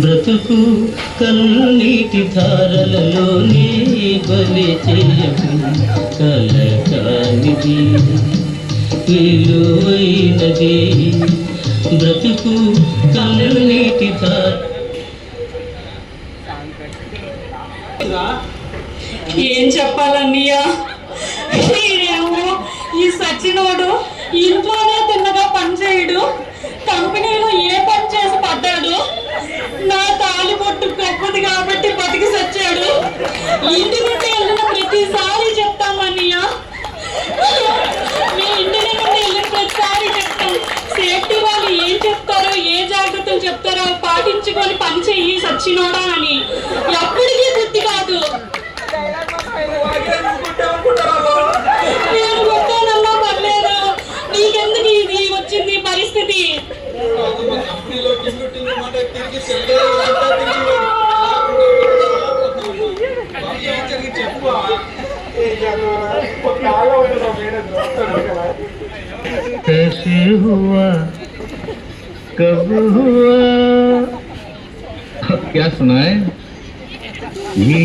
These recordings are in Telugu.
బ్రతుకు కన్నీటి ధారలలోనే బలి చేయకు కలకానిది విలువైనది బ్రతుకు కన్నీటి ధార. ఏం చెప్పాలన్నయ్యా, ఈ సచ్చినోడు ఇంట్లోనే తిన్నగా పనిచేయడు, కంపెనీలో ఏ పని చేసి పడ్డాడు, నా తాళి పొట్టు గొప్పది కాబట్టి బతికి సచ్చాడు. ఇంటి నుండి వెళ్ళిన ప్రతిసారి చెప్తామన్నయ్య, మీ ఇంటి నుండి వెళ్ళిన ప్రతిసారి చెప్తాం. సేఫ్టీ వాళ్ళు ఏం చెప్తారో, ఏ జాగ్రత్తలు చెప్తారో పాటించుకొని పని చెయ్యి సచ్చినోడా అని. ఎప్పటికీ బుద్ధి కాదు. నేను కొట్టానన్నా పర్లేదు, నీకెందుకు ఇది వచ్చింది పరిస్థితి? कैसे हुआ कब हुआ क्या सुनाए ये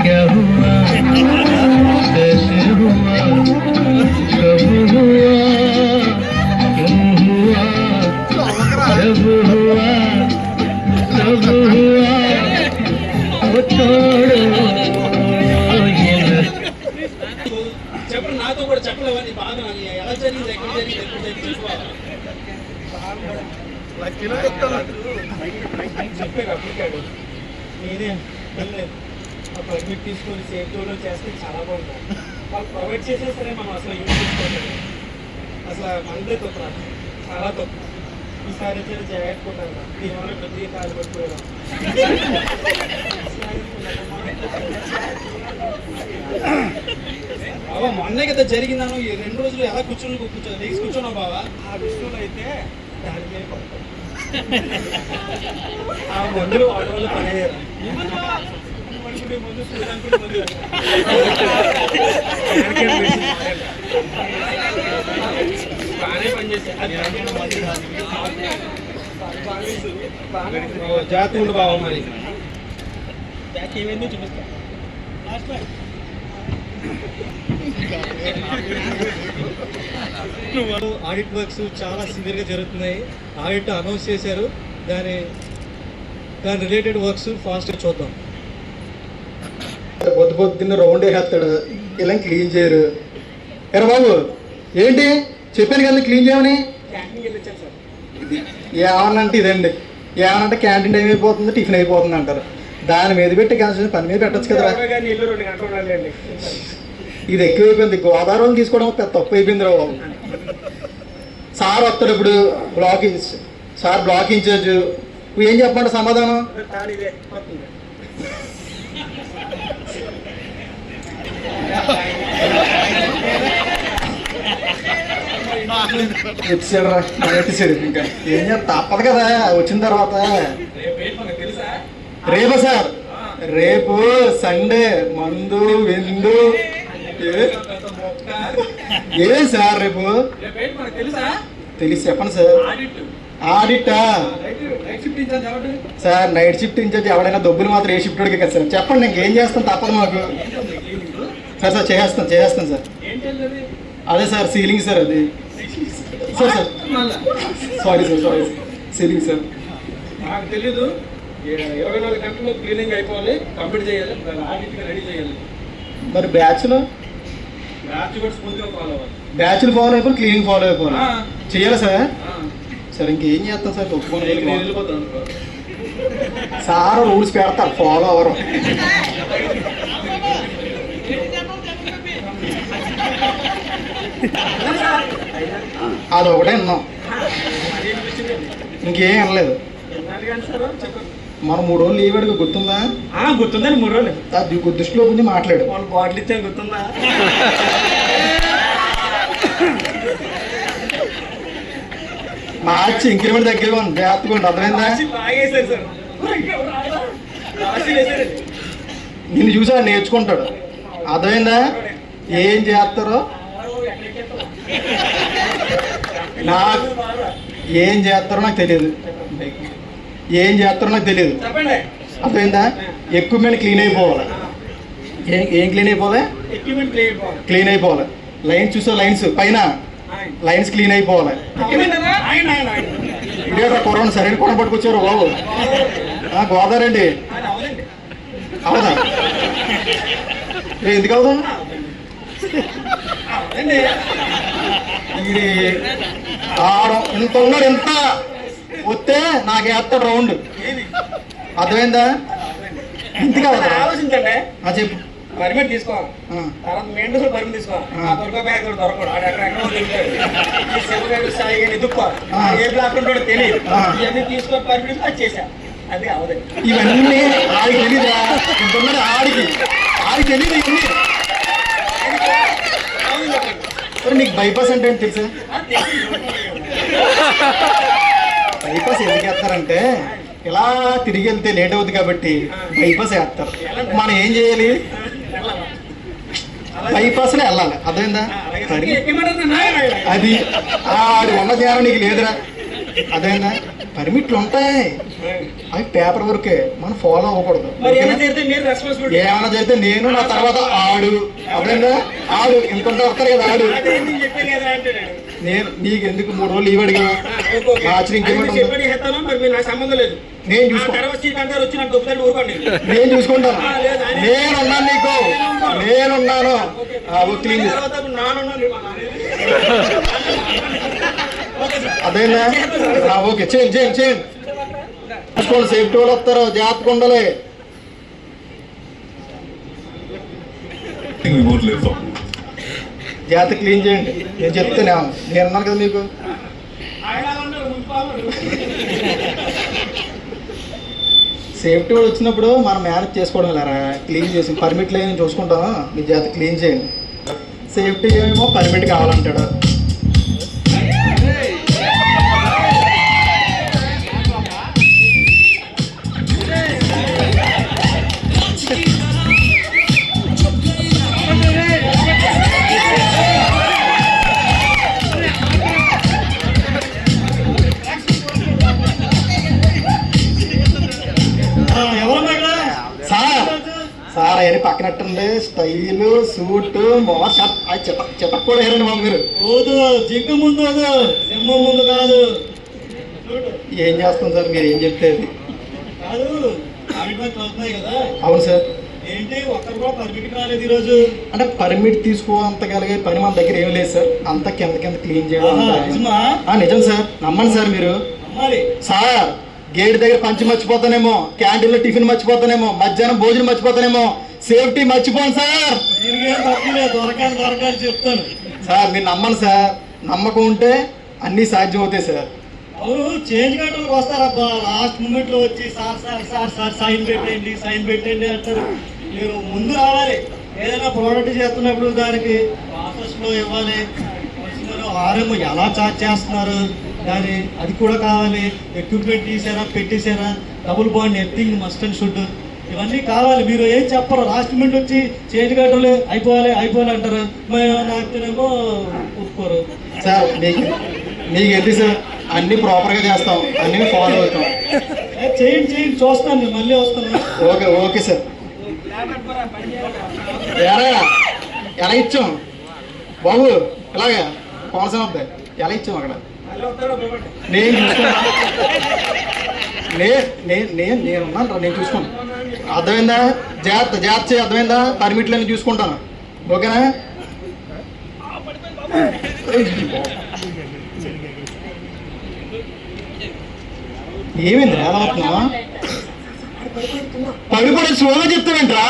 क्या हुआ कैसे हुआ कब हुआ क्यों हुआ जब हुआ कब हुआ वो छोड़ो చెప్పండి. నాతో కూడా చెప్పలేవని బాగా ఎలా జరిగింది, ఎక్కడ జరిగింది, ఎప్పుడు జరిగింది చెప్పారు. అప్లికాడు నేనే వెళ్ళలేదు, అడ్మిట్ తీసుకొని సేఫ్టీలో చేస్తే చాలా బాగుంటుంది. వాళ్ళు ప్రొవైడ్ చేసే సరే మనం అసలు యూజ్ చేసుకోవాలి. అసలు మనదే తప్పు, చాలా తప్పు. ఈసారి అయితే జాగ్రత్త కొట్టాను, దీనివల్ల ప్రతి కాలు పట్టుకోవడం. బాబా మొన్నే కదా జరిగిందాను, ఈ 2 రోజులు ఎలా లేచి కూర్చున్నావు బాబా. ఆ విషయంలో అయితే దాని మీద పడతాం. ఆ మందులు వాటి వల్ల పనిచేయాలి. ముందు చూడడానికి ముందు బాగానే పనిచేస్తాయి. జాగ్రత్త ఉండు బాబా. మరి బ్యాక్ ఏమైందో చూపిస్తా. ఆడిట్ వర్క్స్ చాలా సివియర్గా జరుగుతున్నాయి. ఆడిట్ అనౌన్స్ చేశారు, దాని రిలేటెడ్ వర్క్స్ ఫాస్ట్గా చూద్దాం. పొద్దున్న రౌండ్ వేసేస్తాడు, ఇలా క్లీన్ చేయరు. ఎరా బాబు ఏంటి చెప్పాను కదా క్లీన్ చేయమని. క్యాంటీన్కి వెళ్ళొచ్చాను సార్. ఏమన్నంటే ఇదండి, ఏమనంటే క్యాంటీన్ టైం అయిపోతుంది, టిఫిన్ అయిపోతుంది అంటారు. దాని మీద పెట్టి క్యాన్సిల్ పని మీద పెట్టచ్చు కదా. 2 గంటలు ఉండాలి. ఇది ఎక్కువైపోయింది. గోదావరి తీసుకోవడం పెద్ద తప్పు అయిపోయింది రా బాబు. సార్ వస్తాడు ఇప్పుడు సార్ బ్లాక్ ఇన్ఛార్జ్, ఏం చెప్పమంటే సమాధానం వచ్చాడు రా, వచ్చేసాడు. ఇంకా ఏం చేస్తా తప్పదు కదా వచ్చిన తర్వాత. రేపా సార్? రేపు సండే మందు విందు ఏ సార్? రేపు తెలిసి చెప్పండి సార్. ఆడిటా సార్? నైట్ షిఫ్ట్ ఇన్ఛార్జ్ ఎవడైనా డబ్బులు మాత్రం ఏ షిఫ్ట్ కదా సార్. చెప్పండి ఇంకేం చేస్తాం, తప్పదు మాకు. సార్ చేస్తాను సార్. అదే సార్ సీలింగ్ సార్, అది సార్ సారీ సీలింగ్ సార్. నాకు తెలీదు. 24 గంటల్లో క్లీనింగ్ అయిపోవాలి, కంప్లీట్ చేయాలి, రెడీ చేయాలి. మరి బ్యాచ్లో బ్యాచ్లు ఫాలో అయిపోయి క్లీనింగ్ ఫాలో అయిపోవాలి చెయ్యాలి సార్. సార్ ఇంకేం చేస్తాం సార్, ఒప్పుకొని సార్ రూల్స్ పెడతారు, ఫాలో అవ్వరు. అదొకటే విన్నాం, ఇంకేం అనలేదు. మనం 3 రోజులు లీవ్ అడిగి గుర్తుందా? గుర్తుందండి. 3 రోజులు అది దృష్టిలో కొంచెం మాట్లాడు. వాళ్ళు బాటిల్ ఇచ్చాను గుర్తుందా? మార్చి ఇంక్రిమెంట్ దగ్గరగా ఉంది, జాగ్రత్తగా ఉంది. అర్థమైందా? నిన్ను చూసా నేర్చుకుంటాడు. అర్థమైందా? ఏం చేస్తారో నాకు తెలియదు. ఏం చేస్తారో నాకు తెలియదు. చెప్పండి. అర్థమైందా? ఎక్విప్మెంట్ క్లీన్ అయిపోవాలి. ఏం క్లీన్ అయిపోవాలి? ఎక్విప్మెంట్ క్లీన్ అయిపోవాలి. క్లీన్ అయిపోవాలి. లైన్స్ చూసా, లైన్స్ పైన లైన్స్ క్లీన్ అయిపోవాలి. ఇదే కొరవను సరైన కొన పట్టుకొచ్చారు బాబు. గోదావరి అండి. అవునా? ఎందుకు అవుదా? ఇది ఇంత ఉన్నాడు, ఎంత వస్తే నాకు వేస్తాడు రౌండ్. అర్థమైందా? ఇంటికి అవుతా ఆలోచించండి. చెప్పు. పర్మిట్ తీసుకోవాలి. తర్వాత మెయింటెన్స్ పర్మిట్ తీసుకోవాలి. దొరకడు ఏ బ్లాక్ ఉంటాడో తెలియదు. ఇవన్నీ తీసుకొని పర్మిట్ వచ్చేసా. అది అవదండి. ఇవన్నీ ఆడికి తెలీదా? ఇంత ఉన్నాడు ఆడికి తెలీదు ఇవన్నీ. నీకు బైపాస్ అంటే ఏంటి తెలుసా? బైపాస్ ఎందుకు వేస్తారంటే ఇలా తిరిగి వెళ్తే లేట్ అవుతుంది కాబట్టి బైపాస్ వేస్తారు. మనం ఏం చేయాలి? బైపాస్లో వెళ్ళాలి. అర్థమైందా? అది ఆడి ఉన్న ధ్యానం నీకు లేదురా. అదేనా? పర్మిట్లు ఉంటాయి, అవి పేపర్ వర్కే, మనం ఫాలో అవ్వకూడదు. ఏమైనా జరిగితే నేను, నా తర్వాత ఆడు. అదేనా? ఆడు ఇంకొంత వస్తారు కదా, ఆడు. నేను నీకు ఎందుకు 3 రోజులు లీవ్ అడిగా? సంబంధం లేదు. నేను చూసుకుంటాను. నేనున్నాను, నీకు నేనున్నాను. క్లీన్ అదేనా? ఓకే, చేయండి. చూసుకోండి, సేఫ్టీ వాళ్ళు వస్తారు, జాగ్రత్తగా ఉండాలి. జాగ్రత్త క్లీన్ చేయండి. నేను చెప్తానే, నేను ఉన్నాను కదా మీకు. సేఫ్టీ వాళ్ళు వచ్చినప్పుడు మనం మేనేజ్ చేసుకోవడం లేరా, క్లీన్ చేసి పర్మిట్లు ఏమి చూసుకుంటాము. మీ జాగ్రత్త క్లీన్ చేయండి. సేఫ్టీ ఏమో పర్మిట్ కావాలంటాడు. సార్ అవన్నీ పక్కనట్టుంది, స్టైలు, సూట్, షర్ట్, అది చెత్త కూడా వేరండి బాబు మీరు. జింక ముందు సింహ ముందు కాదు. ఏం చేస్తాం సార్, మీరు ఏం చెప్తే అది కాదు. అవుతున్నాయి కదా. అవును సార్. ఏంటి ఒక్కరు కూడా పర్మిట్ కాలేదు ఈరోజు? అంటే పర్మిట్ తీసుకోగలిగే పని మన దగ్గర ఏం లేదు సార్. అంతా కింద క్లీన్ చేయడం. నిజం సార్, నమ్మండి సార్ మీరు. సార్ గేట్ దగ్గర పంచి మర్చిపోతానేమో, క్యాంటీన్లో టిఫిన్ మర్చిపోతానేమో, మధ్యాహ్నం భోజనం మర్చిపోతానేమో, సేఫ్టీ మర్చిపోను సార్. దొరకాలి చెప్తాను సార్, మీరు నమ్మండి సార్. నమ్మకం ఉంటే అన్నీ సాధ్యం అవుతాయి సార్. అవును, చేంజ్ కంట్రోల్కి వస్తారబ్బా, లాస్ట్ మూమెంట్ లో వచ్చి సార్ సైన్ పెట్టండి అంటారు. మీరు ముందు రావాలి. ఏదైనా ప్రోడక్ట్ చేస్తున్నప్పుడు దానికి ప్రాసెస్లో ఇవ్వాలి. ఆర్ఎం ఎలా చార్జ్ చేస్తున్నారు దాని అది కూడా కావాలి. ఎక్విప్మెంట్ తీసారా, పెట్టేశారా, double bond earthing must and should, ఇవన్నీ కావాలి. మీరు ఏం చెప్పరు, లాస్ట్ మినిట్ వచ్చి చేంజ్ కట్టలే అయిపోవాలి అంటారు. నాకేమో ఒప్పుకోరు. సార్ మీకు ఎందుకు సార్, అన్నీ ప్రాపర్గా చేస్తాం, అన్నీ ఫాలో అవుతాం. చేయండి చూస్తాను, నేను మళ్ళీ వస్తాను. Okay sir. ఎలా ఇచ్చాం బాబు? ఇలాగా కోనసీమ అబ్బాయి ఎలా ఇచ్చాం అక్కడ? నేను చూసుకున్నా, నేనున్నాను రా, నేను చూసుకున్నాను. అర్థమైందా? జాగ్రత్త చేయి. అర్థమైందా? పర్మిట్లు అన్నీ చూసుకుంటాను. ఓకేనా? ఏమైంది ఎలా అవుతున్నావా? పడిపడి స్లోగా చెప్తావేంట్రా?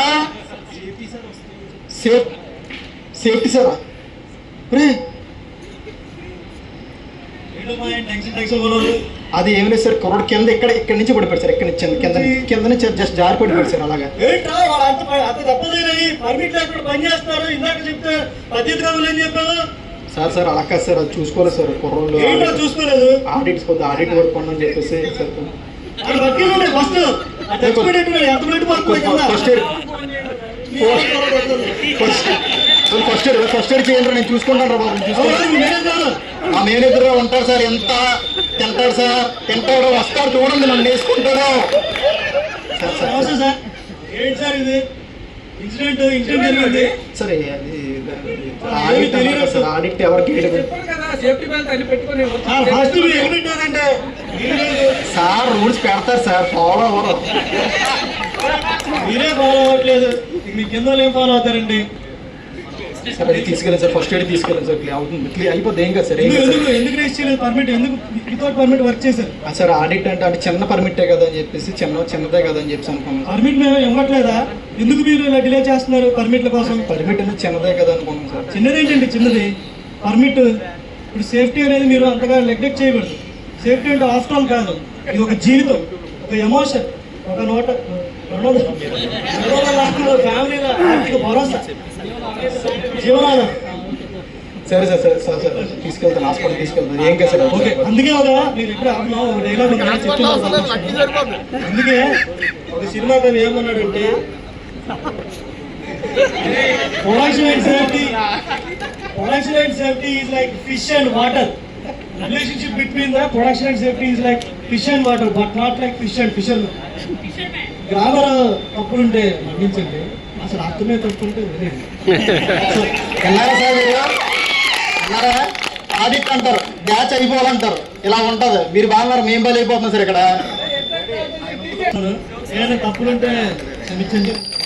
సేఫ్టీ సారా? అది ఏమి లేదు సార్, కుర్రోడు కింద ఇక్కడ నుంచి పడిపోయాడు సార్. కింద నుంచి జస్ట్ జారి పడిపోయాడు సార్. అలాగా సార్ అలా కాదు సార్, అది చూసుకోలేదు సార్. కుర్రోళ్ళు చూసుకోలేదు. ఆడిట్ వర్క్ ఉండని చెప్పేసి సార్. ఫస్ట్ ఎయిడ్ చేయండి, నేను చూసుకుంటాను రా బాబు. ఆ మేనేజర్ ఉంటారు సార్. ఎంత తింటాడు సార్, తింటాడు, వస్తాడు, చూడండి నన్ను వేసుకుంటాడు. నమస్తే సార్. ఏంటి సార్ ఇది ఇన్సిడెంట్ జరిగింది? సరే అది ఆడిట్ అన్నారు కదా సార్, ఆడిట్ ఎవరికి సేఫ్టీ బెల్ట్ అన్ని పెట్టుకొని ఫస్ట్ మీరు హెల్మెట్ లేదంటే సార్ రూల్స్ పెడతారు సార్, ఫాలో అవ్వరు. మీరే ఫాలో అవ్వట్లేదు, మీ కింద ఏం ఫాలో అవుతారండి? సార్ అది తీసుకెళ్ళండి సార్, ఫస్ట్ ఎయిడ్ తీసుకెళ్ళండి సార్, అవుతుంది క్లియర్ అయిపోతుంది. ఏం కదా సార్, ఏం కదా సార్. ఎందుకు రేస్ చేయలేదు పర్మిట్? ఎందుకు వితౌట్ పర్మిట్ వర్క్ చేశారు? సార్ ఆడిట్ అంటే చిన్న పర్మిటే కదా అని చెప్పేసి, చిన్నదే కదా అని చెప్పేసి అనుకున్నాం. పర్మిట్ మేము ఇవ్వట్లేదా? ఎందుకు మీరు ఇలా డిలే చేస్తున్నారు పర్మిట్ల కోసం? పర్మిట్ అనేది చిన్నదే కదా అనుకున్నాం సార్. చిన్నదేంటండి చిన్నది పర్మిట్? ఇప్పుడు సేఫ్టీ అనేది మీరు అంతగా నెగ్లెక్ట్ చేయకూడదు. సేఫ్టీ అంటే ఆఫ్టర్ ఆల్ కాదు, ఇది ఒక జీవితం, ఒక ఎమోషన్, ఒక నోట ఫ్యామిలీలో ఆర్థిక భరోసా, జీవనాధారం. సరే సార్, సరే సార్, సార్ తీసుకెళ్తాను, హాస్పిటల్ తీసుకెళ్తాను. ఏం కదా సార్. ఓకే, అందుకే ఒక మీరు ఎక్కడ ఆపినావు ఒక డైలాగ్ చెప్తున్నారు. అందుకే ఒక సినిమా తను ఏమన్నాడంటే production and safety is like fish and water. Relationship between the production and safety is like fish and water, but not like fish and fisher. Grammar తప్పులుంటే మన్నించండి, అసలు అర్థమే తప్పుంటే వదిలేండి. విన్నారా సార్ మీరు? విన్నారా? ఆడిట్ అంటారు, బ్యాచ్ అయిపోవాలంటారు, ఇలా ఉంటుంది. మీరు బాగున్నారు, మేము బలి అయిపోతున్నాం సార్ ఇక్కడ. ఏదైనా తప్పులుంటే క్షమించండి.